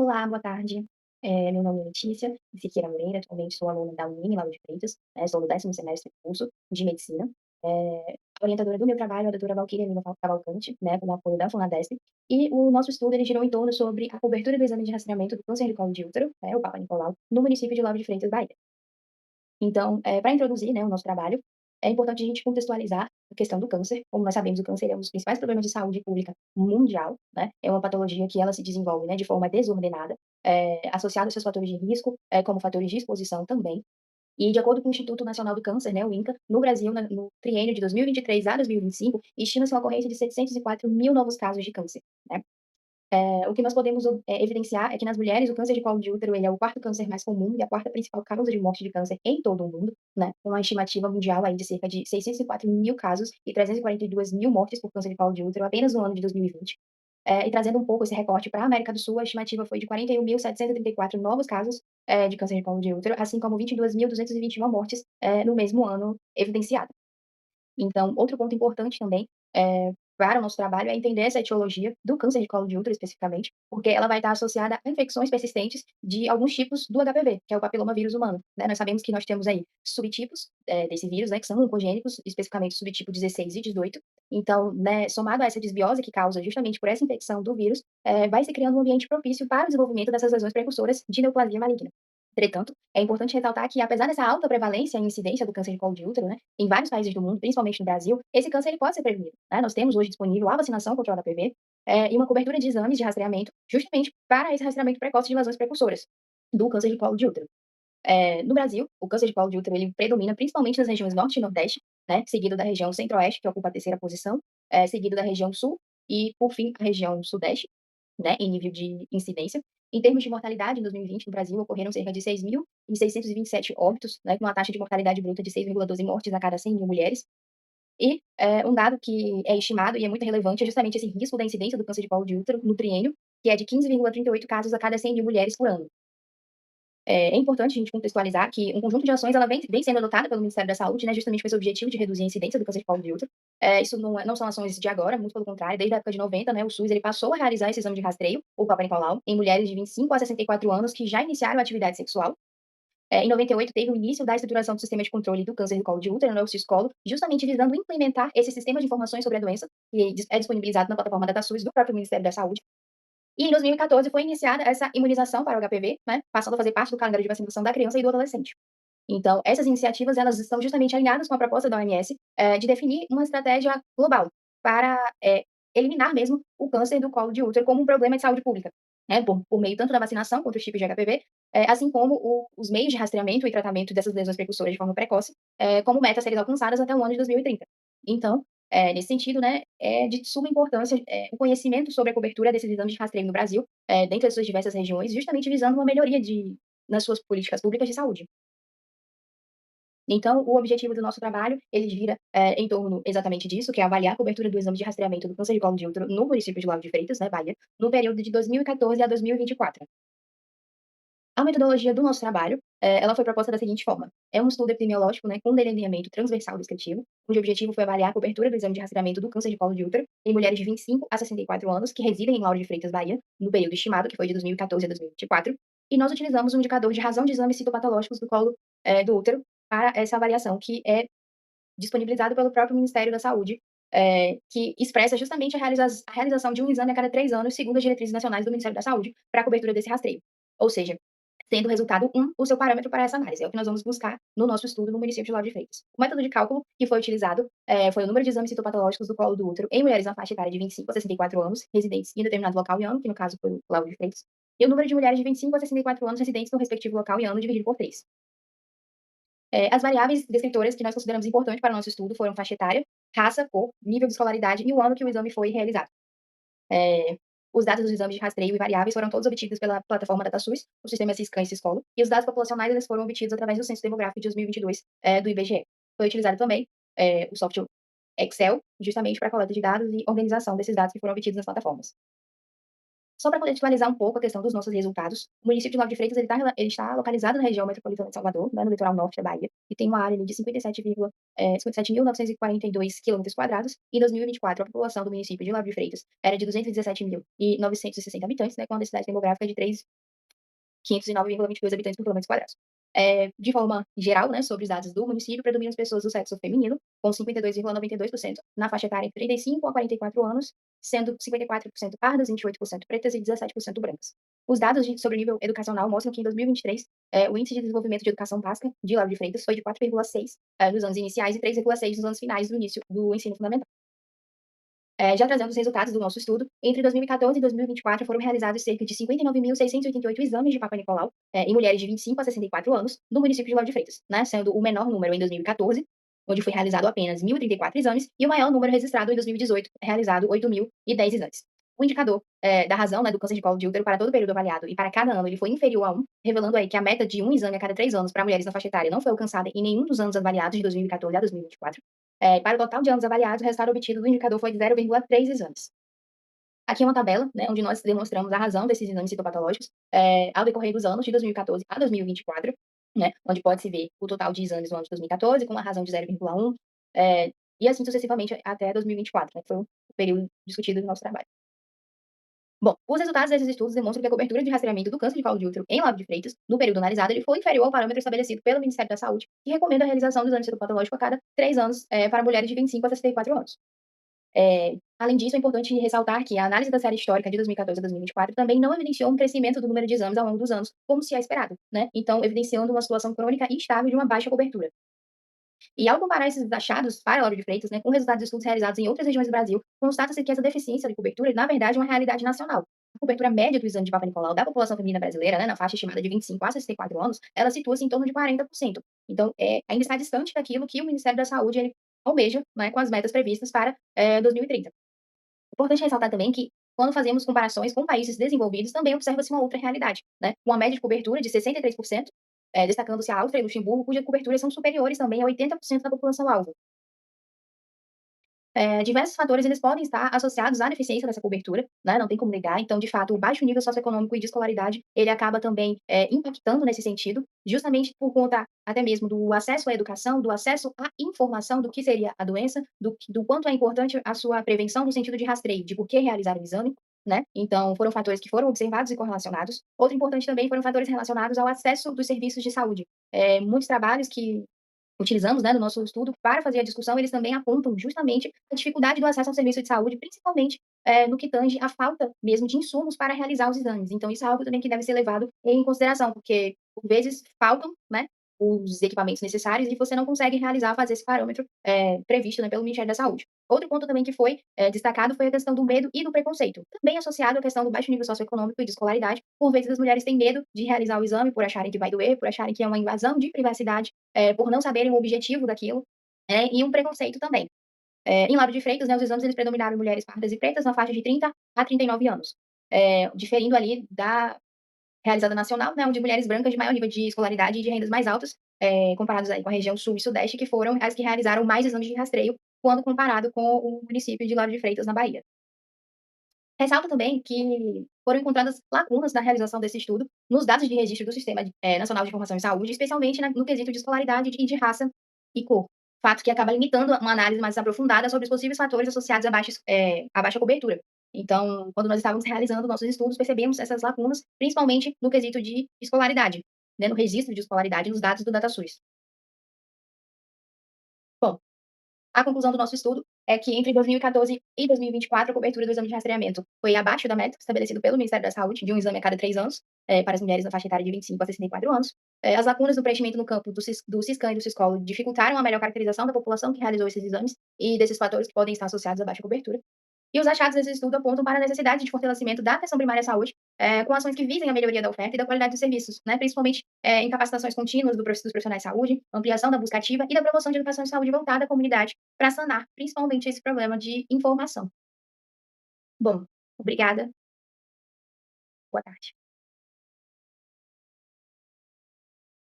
Olá, boa tarde. Meu nome é Letícia Siqueira Moreira, atualmente sou aluna da UNIME Lauro de Freitas, né, estou no 10º semestre do curso de medicina. A orientadora do meu trabalho é a doutora Valquíria Lima Cavalcante, né, com o apoio da FUNADESP, e o nosso estudo ele girou em torno sobre a cobertura do exame de rastreamento do câncer de colo de útero, né, o Papa Nicolau, no município de Lauro de Freitas, Bahia. Então, para introduzir, né, o nosso trabalho, é importante a gente contextualizar a questão do câncer. Como nós sabemos, o câncer é um dos principais problemas de saúde pública mundial, né? É uma patologia que ela se desenvolve, né, de forma desordenada, associada a seus fatores de risco, como fatores de exposição também. E de acordo com o Instituto Nacional do Câncer, né, o INCA, no Brasil, no triênio de 2023 a 2025, estima-se uma ocorrência de 704 mil novos casos de câncer, né? O que nós podemos evidenciar é que nas mulheres o câncer de colo de útero ele é o quarto câncer mais comum e a quarta principal causa de morte de câncer em todo o mundo, né, com uma estimativa mundial aí de cerca de 604 mil casos e 342 mil mortes por câncer de colo de útero apenas no ano de 2020. E trazendo um pouco esse recorte para a América do Sul, a estimativa foi de 41.734 novos casos de câncer de colo de útero, assim como 22.221 mortes no mesmo ano evidenciadas. Então, outro ponto importante também, para o nosso trabalho é entender essa etiologia do câncer de colo de útero especificamente, porque ela vai estar associada a infecções persistentes de alguns tipos do HPV, que é o papilomavírus humano, né. Nós sabemos que nós temos aí subtipos, desse vírus, né, que são oncogênicos, especificamente o subtipo 16 e 18. Então, né, somado a essa desbiose que causa justamente por essa infecção do vírus, vai se criando um ambiente propício para o desenvolvimento dessas lesões precursoras de neoplasia maligna. Entretanto, é importante ressaltar que, apesar dessa alta prevalência e incidência do câncer de colo de útero, né, em vários países do mundo, principalmente no Brasil, esse câncer ele pode ser prevenido, né? Nós temos hoje disponível a vacinação contra o HPV, e uma cobertura de exames de rastreamento, justamente para esse rastreamento precoce de lesões precursoras do câncer de colo de útero. No Brasil, o câncer de colo de útero ele predomina principalmente nas regiões norte e nordeste, né, seguido da região centro-oeste, que ocupa a terceira posição, seguido da região sul e, por fim, a região sudeste, né, em nível de incidência. Em termos de mortalidade, em 2020, no Brasil, ocorreram cerca de 6.627 óbitos, né, com uma taxa de mortalidade bruta de 6,12 mortes a cada 100 mil mulheres. E um dado que é estimado e é muito relevante é justamente esse risco da incidência do câncer de colo de útero no triênio, que é de 15,38 casos a cada 100 mil mulheres por ano. É importante a gente contextualizar que um conjunto de ações ela vem sendo adotada pelo Ministério da Saúde, né, justamente com esse objetivo de reduzir a incidência do câncer de colo de útero. Isso não são ações de agora, muito pelo contrário, desde a época de 90, né, o SUS ele passou a realizar esse exame de rastreio, o Papa Nicolau, em mulheres de 25 a 64 anos que já iniciaram a atividade sexual. Em 98 teve o início da estruturação do sistema de controle do câncer de colo de útero, né, o SIS-COLO, justamente visando implementar esse sistema de informações sobre a doença, que é disponibilizado na plataforma DataSUS do próprio Ministério da Saúde. E em 2014 foi iniciada essa imunização para o HPV, né, passando a fazer parte do calendário de vacinação da criança e do adolescente. Então, essas iniciativas, elas estão justamente alinhadas com a proposta da OMS, de definir uma estratégia global para, eliminar mesmo o câncer do colo de útero como um problema de saúde pública, né, por meio tanto da vacinação contra os tipos de HPV, assim como os meios de rastreamento e tratamento dessas lesões precursoras de forma precoce, como metas a serem alcançadas até o ano de 2030. Então, nesse sentido, né, é de suma importância, o conhecimento sobre a cobertura desses exames de rastreio no Brasil, dentro das suas diversas regiões, justamente visando uma melhoria nas suas políticas públicas de saúde. Então, o objetivo do nosso trabalho, ele gira, em torno exatamente disso, que é avaliar a cobertura do exame de rastreamento do câncer de colo de útero no município de Lauro de Freitas, né, Bahia, no período de 2014 a 2024. A metodologia do nosso trabalho, ela foi proposta da seguinte forma: é um estudo epidemiológico, né, com delineamento transversal descritivo, cujo objetivo foi avaliar a cobertura do exame de rastreamento do câncer de colo de útero em mulheres de 25 a 64 anos que residem em Lauro de Freitas, Bahia, no período estimado, que foi de 2014 a 2024, e nós utilizamos um indicador de razão de exames citopatológicos do colo, do útero para essa avaliação, que é disponibilizado pelo próprio Ministério da Saúde, que expressa justamente a realização de um exame a cada 3 anos, segundo as diretrizes nacionais do Ministério da Saúde, para a cobertura desse rastreio. Ou seja, sendo o resultado 1 o seu parâmetro para essa análise. É o que nós vamos buscar no nosso estudo no município de Lauro de Freitas. O método de cálculo que foi utilizado, foi o número de exames citopatológicos do colo do útero em mulheres na faixa etária de 25 a 64 anos, residentes em determinado local e ano, que no caso foi o Lauro de Freitas, e o número de mulheres de 25 a 64 anos residentes no respectivo local e ano dividido por 3. As variáveis descritoras que nós consideramos importantes para o nosso estudo foram faixa etária, raça, cor, nível de escolaridade e o ano que o exame foi realizado. Os dados dos exames de rastreio e variáveis foram todos obtidos pela plataforma DataSUS, o sistema Siscan e Siscolo, e os dados populacionais eles foram obtidos através do Censo Demográfico de 2022, do IBGE. Foi utilizado também o software Excel, justamente para a coleta de dados e organização desses dados que foram obtidos nas plataformas. Só para contextualizar um pouco a questão dos nossos resultados, o município de Lauro de Freitas ele está localizado na região metropolitana de Salvador, né, no litoral norte da Bahia, e tem uma área ali de 57.942 quilômetros quadrados. Em 2024, a população do município de Lauro de Freitas era de 217.960 habitantes, né, com uma densidade demográfica de 509,22 habitantes por quilômetro quadrado. De forma geral, né, sobre os dados do município, predominam as pessoas do sexo feminino, com 52,92%, na faixa etária entre 35 a 44 anos, sendo 54% pardas, 28% pretas e 17% brancas. Os dados sobre o nível educacional mostram que em 2023, o índice de desenvolvimento de educação básica de Lauro de Freitas foi de 4,6 nos anos iniciais e 3,6 nos anos finais do início do ensino fundamental. Já trazendo os resultados do nosso estudo, entre 2014 e 2024 foram realizados cerca de 59.688 exames de Papa Nicolau em mulheres de 25 a 64 anos no município de Lauro de Freitas, né, sendo o menor número em 2014, onde foi realizado apenas 1.034 exames, e o maior número registrado em 2018, realizado 8.010 exames. O indicador da razão, né, do câncer de colo de útero para todo o período avaliado e para cada ano ele foi inferior a 1, revelando aí que a meta de um exame a cada 3 anos para mulheres na faixa etária não foi alcançada em nenhum dos anos avaliados de 2014 a 2024. Para o total de anos avaliados, o resultado obtido do indicador foi de 0,3 exames. Aqui é uma tabela, né, onde nós demonstramos a razão desses exames citopatológicos ao decorrer dos anos de 2014 a 2024, né, onde pode-se ver o total de exames no ano de 2014, com uma razão de 0,1, e assim sucessivamente até 2024, né, que foi o período discutido no nosso trabalho. Bom, os resultados desses estudos demonstram que a cobertura de rastreamento do câncer de colo de útero em Lauro de Freitas, no período analisado, ele foi inferior ao parâmetro estabelecido pelo Ministério da Saúde, que recomenda a realização do exame citopatológico a cada 3 anos, para mulheres de 25 a 64 anos. Além disso, é importante ressaltar que a análise da série histórica de 2014 a 2024 também não evidenciou um crescimento do número de exames ao longo dos anos, como se é esperado, né? Então, evidenciando uma situação crônica e estável de uma baixa cobertura. E ao comparar esses achados para Lauro de Freitas, né, com resultados de estudos realizados em outras regiões do Brasil, constata-se que essa deficiência de cobertura, na verdade, é uma realidade nacional. A cobertura média do exame de Papa Nicolau da população feminina brasileira, né, na faixa estimada de 25 a 64 anos, ela situa-se em torno de 40%. Então, ainda está distante daquilo que o Ministério da Saúde ele almeja, né, com as metas previstas para 2030. Importante ressaltar também que, quando fazemos comparações com países desenvolvidos, também observa-se uma outra realidade, né? Uma média de cobertura de 63%, destacando-se a Áustria e Luxemburgo, cujas coberturas são superiores também a 80% da população-alvo. Diversos fatores eles podem estar associados à deficiência dessa cobertura, né, não tem como negar. Então, de fato, o baixo nível socioeconômico e de escolaridade, ele acaba também, impactando nesse sentido, justamente por conta até mesmo do acesso à educação, do acesso à informação do que seria a doença, do quanto é importante a sua prevenção no sentido de rastreio, de por que realizar o exame, né. Então, foram fatores que foram observados e correlacionados. Outro importante também foram fatores relacionados ao acesso dos serviços de saúde. Muitos trabalhos que utilizamos, né, no nosso estudo para fazer a discussão, eles também apontam justamente a dificuldade do acesso ao serviço de saúde, principalmente, no que tange à falta mesmo de insumos para realizar os exames. Então isso é algo também que deve ser levado em consideração, porque por vezes faltam, né, os equipamentos necessários e você não consegue realizar, fazer esse parâmetro, previsto, né, pelo Ministério da Saúde. Outro ponto também que foi, destacado foi a questão do medo e do preconceito, também associado à questão do baixo nível socioeconômico e de escolaridade. Por vezes as mulheres têm medo de realizar o exame por acharem que vai doer, por acharem que é uma invasão de privacidade, por não saberem o objetivo daquilo, e um preconceito também. Em Lauro de Freitas, né, os exames eles predominaram em mulheres pardas e pretas na faixa de 30 a 39 anos, diferindo ali da realizada nacional, né, onde mulheres brancas de maior nível de escolaridade e de rendas mais altas, comparados aí com a região sul e sudeste, que foram as que realizaram mais exames de rastreio, quando comparado com o município de Lauro de Freitas, na Bahia. Ressalto também que foram encontradas lacunas na realização desse estudo nos dados de registro do Sistema Nacional de Informação em Saúde, especialmente no quesito de escolaridade e de raça e cor. Fato que acaba limitando uma análise mais aprofundada sobre os possíveis fatores associados à baixa cobertura. Então, quando nós estávamos realizando nossos estudos, percebemos essas lacunas, principalmente no quesito de escolaridade, né, no registro de escolaridade nos dados do DataSUS. Bom, a conclusão do nosso estudo é que entre 2014 e 2024, a cobertura do exame de rastreamento foi abaixo da meta estabelecida pelo Ministério da Saúde, de um exame a cada 3 anos, para as mulheres na faixa etária de 25 a 64 anos. As lacunas do preenchimento no campo do Siscam e do Siscolo dificultaram a melhor caracterização da população que realizou esses exames e desses fatores que podem estar associados à baixa cobertura. E os achados desse estudo apontam para a necessidade de fortalecimento da atenção primária à saúde, com ações que visem a melhoria da oferta e da qualidade dos serviços, né, principalmente em capacitações contínuas dos profissionais de saúde, ampliação da busca ativa e da promoção de educação de saúde voltada à comunidade, para sanar principalmente esse problema de informação. Bom, obrigada, boa tarde.